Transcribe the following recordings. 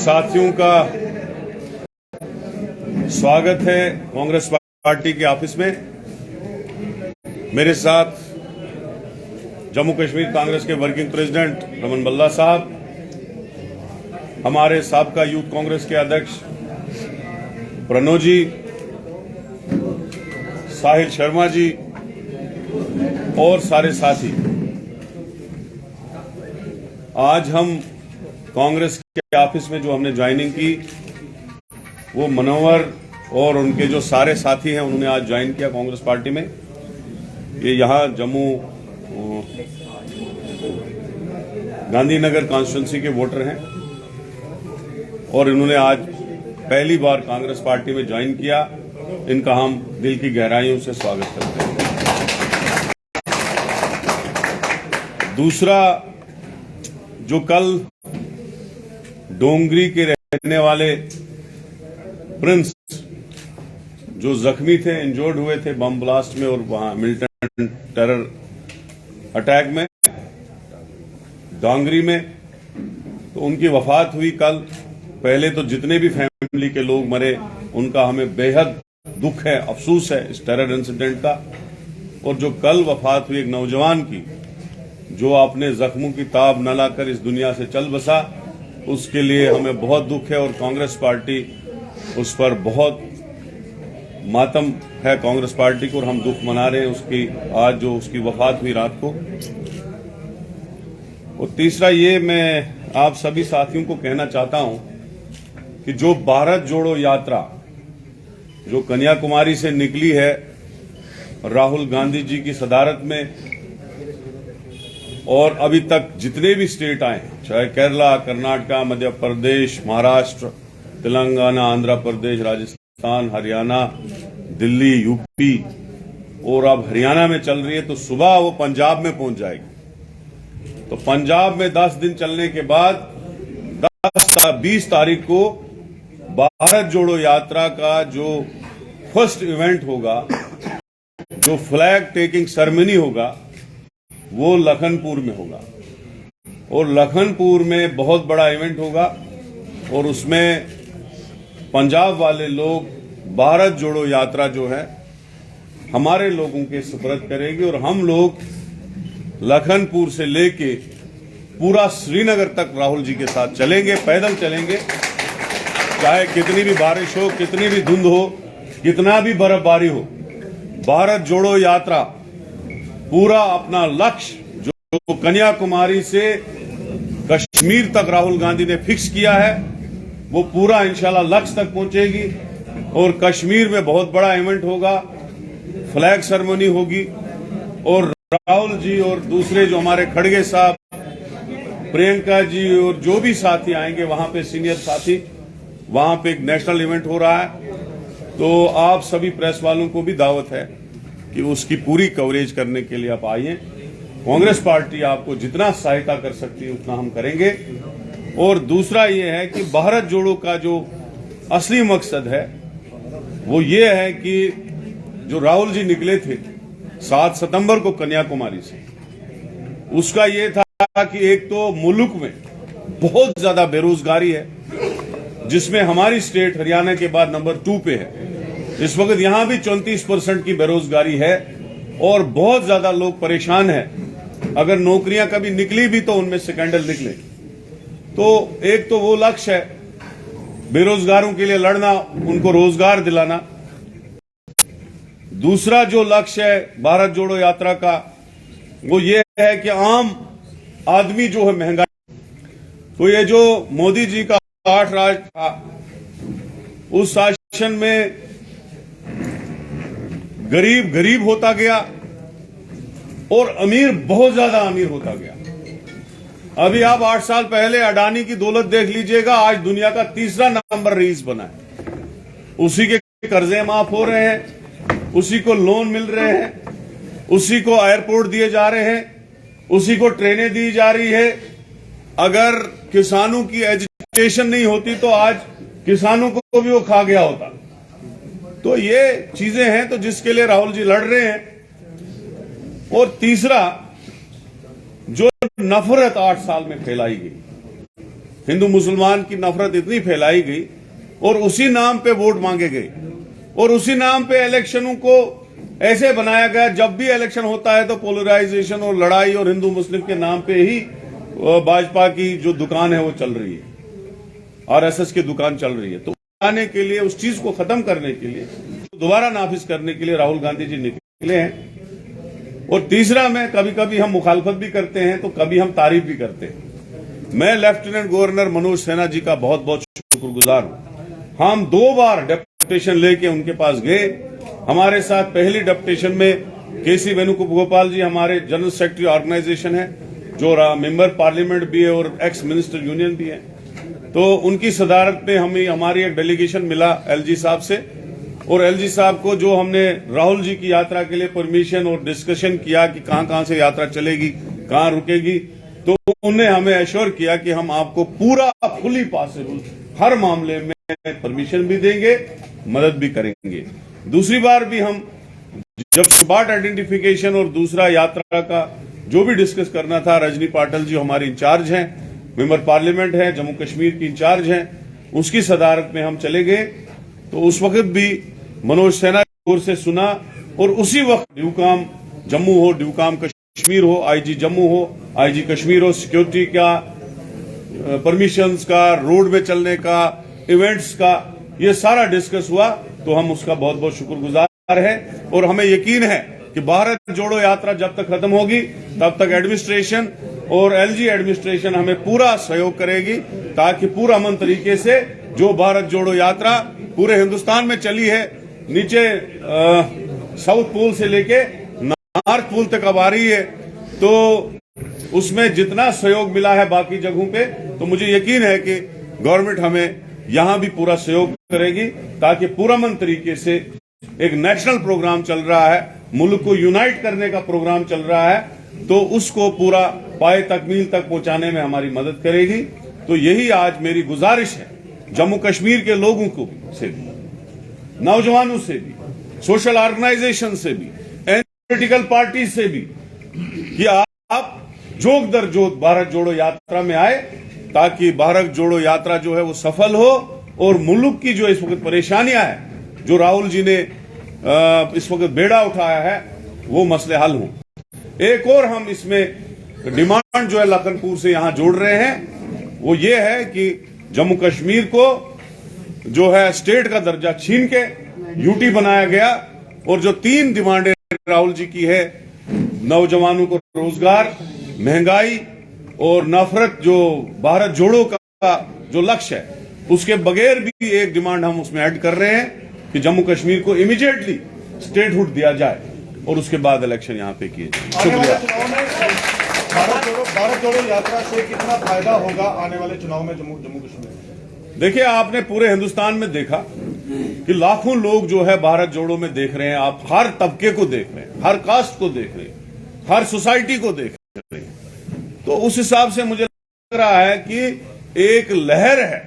साथियों का स्वागत है कांग्रेस पार्टी के ऑफिस में। मेरे साथ जम्मू कश्मीर कांग्रेस के वर्किंग प्रेसिडेंट रमन बल्ला साहब, हमारे साबका यूथ कांग्रेस के अध्यक्ष प्रणो जी, साहिल शर्मा जी और सारे साथी। आज हम कांग्रेस के ऑफिस में जो हमने ज्वाइनिंग की, वो मनोहर और उनके जो सारे साथी हैं उन्होंने आज ज्वाइन किया कांग्रेस पार्टी में। ये यहाँ जम्मू गांधीनगर कॉन्स्टिट्यूंसी के वोटर हैं और इन्होंने आज पहली बार कांग्रेस पार्टी में ज्वाइन किया। इनका हम दिल की गहराइयों से स्वागत करते हैं। दूसरा, जो कल डोंगरी के रहने वाले प्रिंस जो जख्मी थे, इंजर्ड हुए थे बम ब्लास्ट में और वहां मिलिटेंट टेरर अटैक में डोंगरी में, तो उनकी वफात हुई कल। पहले तो जितने भी फैमिली के लोग मरे उनका हमें बेहद दुख है, अफसोस है इस टेरर इंसिडेंट का। और जो कल वफात हुई एक नौजवान की, जो अपने जख्मों की ताब न लाकर इस दुनिया से चल बसा, उसके लिए हमें बहुत दुख है और कांग्रेस पार्टी उस पर बहुत मातम है कांग्रेस पार्टी को, और हम दुख मना रहे हैं उसकी, आज जो उसकी वफात हुई रात को। और तीसरा, ये मैं आप सभी साथियों को कहना चाहता हूं कि जो भारत जोड़ो यात्रा जो कन्याकुमारी से निकली है राहुल गांधी जी की सदारत में, और अभी तक जितने भी स्टेट आए, चाहे केरला, कर्नाटका, मध्य प्रदेश, महाराष्ट्र, तेलंगाना, आंध्र प्रदेश, राजस्थान, हरियाणा, दिल्ली, यूपी और अब हरियाणा में चल रही है, तो सुबह वो पंजाब में पहुंच जाएगी। तो पंजाब में 10 दिन चलने के बाद 20 तारीख को भारत जोड़ो यात्रा का जो फर्स्ट इवेंट होगा, जो फ्लैग टेकिंग सेरेमनी होगा, वो लखनपुर में होगा। और लखनपुर में बहुत बड़ा इवेंट होगा और उसमें पंजाब वाले लोग भारत जोड़ो यात्रा जो है हमारे लोगों के सुपुर्द करेगी, और हम लोग लखनपुर से लेके पूरा श्रीनगर तक राहुल जी के साथ चलेंगे, पैदल चलेंगे। चाहे कितनी भी बारिश हो, कितनी भी धुंध हो, कितना भी बर्फबारी हो, भारत जोड़ो यात्रा पूरा अपना लक्ष्य जो कन्याकुमारी से कश्मीर तक राहुल गांधी ने फिक्स किया है, वो पूरा इंशाल्लाह लक्ष्य तक पहुंचेगी। और कश्मीर में बहुत बड़ा इवेंट होगा, फ्लैग सेरेमनी होगी, और राहुल जी और दूसरे जो हमारे खड़गे साहब, प्रियंका जी और जो भी साथी आएंगे वहां पे, सीनियर साथी, वहां पे एक नेशनल इवेंट हो रहा है। तो आप सभी प्रेस वालों को भी दावत है कि उसकी पूरी कवरेज करने के लिए आप आइए। कांग्रेस पार्टी आपको जितना सहायता कर सकती है उतना हम करेंगे। और दूसरा ये है कि भारत जोड़ो का जो असली मकसद है वो ये है कि जो राहुल जी निकले थे 7 सितंबर को कन्याकुमारी से, उसका ये था कि एक तो मुल्क में बहुत ज्यादा बेरोजगारी है, जिसमें हमारी स्टेट हरियाणा के बाद नंबर 2 पे है। इस वक्त यहां भी 34% की बेरोजगारी है और बहुत ज्यादा लोग परेशान हैं। अगर नौकरियां कभी निकली भी तो उनमें स्कैंडल निकले। तो एक तो वो लक्ष्य है बेरोजगारों के लिए लड़ना, उनको रोजगार दिलाना। दूसरा जो लक्ष्य है भारत जोड़ो यात्रा का, वो ये है कि आम आदमी जो है महंगाई, तो ये जो मोदी जी का 8 राज था, उस शासन में गरीब गरीब होता गया और अमीर बहुत ज्यादा अमीर होता गया। अभी आप 8 साल पहले अडानी की दौलत देख लीजिएगा, आज दुनिया का 3रा नंबर रईस बना है। उसी के कर्जे माफ हो रहे हैं, उसी को लोन मिल रहे हैं, उसी को एयरपोर्ट दिए जा रहे हैं, उसी को ट्रेनें दी जा रही है। अगर किसानों की एजुकेशन नहीं होती तो आज किसानों को भी वो खा गया होता। तो ये चीजें हैं तो जिसके लिए राहुल जी लड़ रहे हैं। और तीसरा, जो नफरत 8 साल में फैलाई गई, हिंदू मुसलमान की नफरत इतनी फैलाई गई और उसी नाम पे वोट मांगे गए और उसी नाम पे इलेक्शनों को ऐसे बनाया गया, जब भी इलेक्शन होता है तो पोलराइजेशन और लड़ाई और हिंदू मुस्लिम के नाम पे ही भाजपा की जो दुकान है वो चल रही है, आरएसएस की दुकान चल रही है। तो आने के लिए, उस चीज को खत्म करने के लिए, दोबारा नाफिज करने के लिए राहुल गांधी जी निकले हैं। और तीसरा, मैं कभी कभी हम मुखालफत भी करते हैं तो कभी हम तारीफ भी करते हैं। मैं लेफ्टिनेंट गवर्नर मनोज सिन्हा जी का बहुत बहुत शुक्रगुजार हूं। हम 2 बार डेपुटेशन लेके उनके पास गए। हमारे साथ पहली डेपुटेशन में केसी वेणुगोपाल जी हमारे जनरल सेक्रेटरी ऑर्गेनाइजेशन है, जो मेंबर पार्लियामेंट भी है और एक्स मिनिस्टर यूनियन भी है। तो उनकी सदारत में हमें हमारी एक डेलीगेशन मिला एलजी साहब से, और एलजी साहब को जो हमने राहुल जी की यात्रा के लिए परमिशन और डिस्कशन किया कि कहां से यात्रा चलेगी, कहां रुकेगी, तो उन्होंने हमें एश्योर किया कि हम आपको पूरा फुली पॉसिबल हर मामले में परमिशन भी देंगे, मदद भी करेंगे। दूसरी बार भी हम जब स्पॉट आइडेंटिफिकेशन और दूसरा यात्रा का जो भी डिस्कस करना था, रजनी पाटिल जी हमारे इंचार्ज हैं, मेंबर पार्लियामेंट है, जम्मू कश्मीर की इंचार्ज हैं, उसकी सदारत में हम चले गए। तो उस वक्त भी मनोज सिन्हा की ओर से सुना, और उसी वक्त ड्यूकाम जम्मू हो, ड्यूकाम कश्मीर हो, आईजी जम्मू हो, आईजी कश्मीर हो, सिक्योरिटी का, परमिशंस का, रोड में चलने का, इवेंट्स का, ये सारा डिस्कस हुआ। तो हम उसका बहुत बहुत शुक्रगुजार हैं और हमें यकीन है कि भारत जोड़ो यात्रा जब तक खत्म होगी तब तक एडमिनिस्ट्रेशन और एलजी एडमिनिस्ट्रेशन हमें पूरा सहयोग करेगी, ताकि पूरा अमन तरीके से जो भारत जोड़ो यात्रा पूरे हिंदुस्तान में चली है, नीचे साउथ पोल से लेके नॉर्थ पोल तक अब आ रही है, तो उसमें जितना सहयोग मिला है बाकी जगहों पे, तो मुझे यकीन है कि गवर्नमेंट हमें यहां भी पूरा सहयोग करेगी, ताकि पूरा अमन तरीके से एक नेशनल प्रोग्राम चल रहा है, मुल्क को यूनाइट करने का प्रोग्राम चल रहा है, तो उसको पूरा पाए तकमील तक पहुंचाने में हमारी मदद करेगी। तो यही आज मेरी गुजारिश है जम्मू कश्मीर के लोगों को से भी, नौजवानों से भी, सोशल ऑर्गेनाइजेशन से भी, पॉलिटिकल पार्टी से भी, कि आप जोक दर जोक भारत जोड़ो यात्रा में आए, ताकि भारत जोड़ो यात्रा जो है वो सफल हो और मुल्क की जो इस वक्त परेशानियां हैं, जो राहुल जी ने इस वक्त बेड़ा उठाया है, वो मसले हल हों। एक और हम इसमें डिमांड जो है लखनपुर से यहां जोड़ रहे हैं, वो ये है कि जम्मू कश्मीर को जो है स्टेट का दर्जा छीन के यूटी बनाया गया, और जो 3 डिमांडें राहुल जी की है, नौजवानों को रोजगार, महंगाई और नफरत, जो भारत जोड़ो का जो लक्ष्य है, उसके बगैर भी एक डिमांड हम उसमें ऐड कर रहे हैं कि जम्मू कश्मीर को इमीडिएटली स्टेटहुड दिया जाए और उसके बाद इलेक्शन यहां पे किए जाए। शुक्रिया। भारत जोड़ो यात्रा से कितना फायदा होगा आने वाले चुनाव में जम्मू कश्मीर? देखिए, आपने पूरे हिंदुस्तान में देखा कि लाखों लोग जो है भारत जोड़ो में देख रहे हैं, आप हर तबके को देख रहे हैं, हर कास्ट को देख रहे हैं, हर सोसाइटी को देख रहे हैं। तो उस हिसाब से मुझे लग रहा है कि एक लहर है,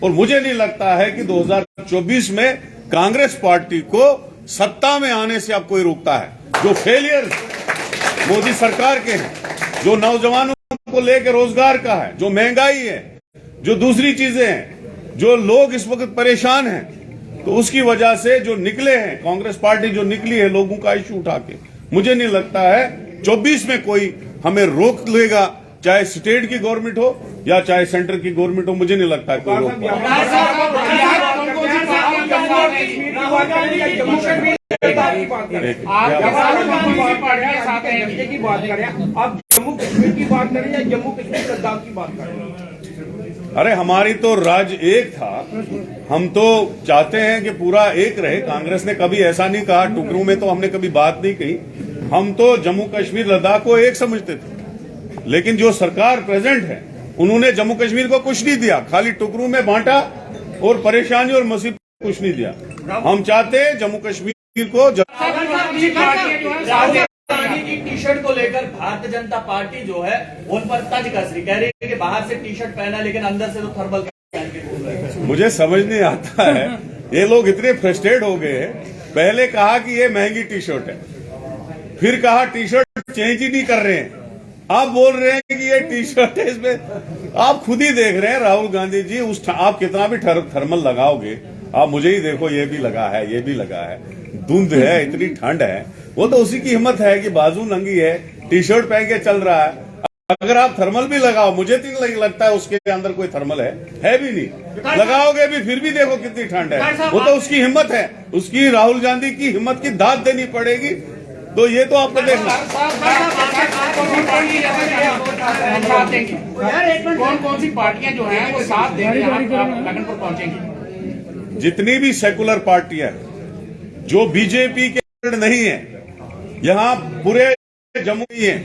और मुझे नहीं लगता है कि 2024 में कांग्रेस पार्टी को सत्ता में आने से अब कोई रोकता है। जो फेलियर मोदी सरकार के हैं, जो नौजवानों को लेकर रोजगार का है, जो महंगाई है, जो दूसरी चीजें हैं, जो लोग इस वक्त परेशान हैं, तो उसकी वजह से जो निकले हैं, कांग्रेस पार्टी जो निकली है लोगों का इश्यू उठा के, मुझे नहीं लगता है 24 में कोई हमें रोक लेगा, चाहे स्टेट की गवर्नमेंट हो या चाहे सेंटर की गवर्नमेंट हो। मुझे नहीं लगता है कोई रोक अरे हमारी तो राज्य एक था, हम तो चाहते हैं कि पूरा एक रहे। कांग्रेस ने कभी ऐसा नहीं कहा, टुकड़ों में तो हमने कभी बात नहीं कही। हम तो जम्मू कश्मीर लद्दाख को एक समझते थे, लेकिन जो सरकार प्रेजेंट है उन्होंने जम्मू कश्मीर को कुछ नहीं दिया, खाली टुकड़ों में बांटा और परेशानी और मुसीबत कुछ नहीं दिया। हम चाहते हैं जम्मू कश्मीर को टी शर्ट को लेकर भारतीय जनता पार्टी जो है उन पर तंज कस रही, कह रही है कि बाहर से टी शर्ट पहना लेकिन अंदर से तो थर्मल पहन के घूम रहे हैं। मुझे समझ नहीं आता है, ये लोग इतने फ्रस्ट्रेट हो गए हैं। पहले कहा कि ये महंगी टी शर्ट है, फिर कहा टी शर्ट चेंज ही नहीं कर रहे हैं, आप बोल रहे हैं कि ये टी शर्ट है, इसमें आप खुद ही देख रहे हैं राहुल गांधी जी, आप कितना भी थर्मल लगाओगे, आप मुझे ही देखो, ये भी लगा है, ये भी लगा है, धुंध है, इतनी ठंड है, वो तो उसी की हिम्मत है कि बाजू नंगी है, टी शर्ट पहन के चल रहा है। अगर आप थर्मल भी लगाओ, मुझे तो नहीं लगता है उसके अंदर कोई थर्मल है भी नहीं, लगाओगे भी फिर भी देखो कितनी ठंड है, वो तो उसकी हिम्मत है, उसकी राहुल गांधी की हिम्मत की दाद देनी पड़ेगी। तो ये तो आपको देखना। कौन कौन सी पार्टियां जो हैं वो साथ देंगे, लगन पर पहुंचेंगी? जितनी भी सेकुलर पार्टियां जो बीजेपी के नहीं है, यहाँ पूरे जम्मू ही है,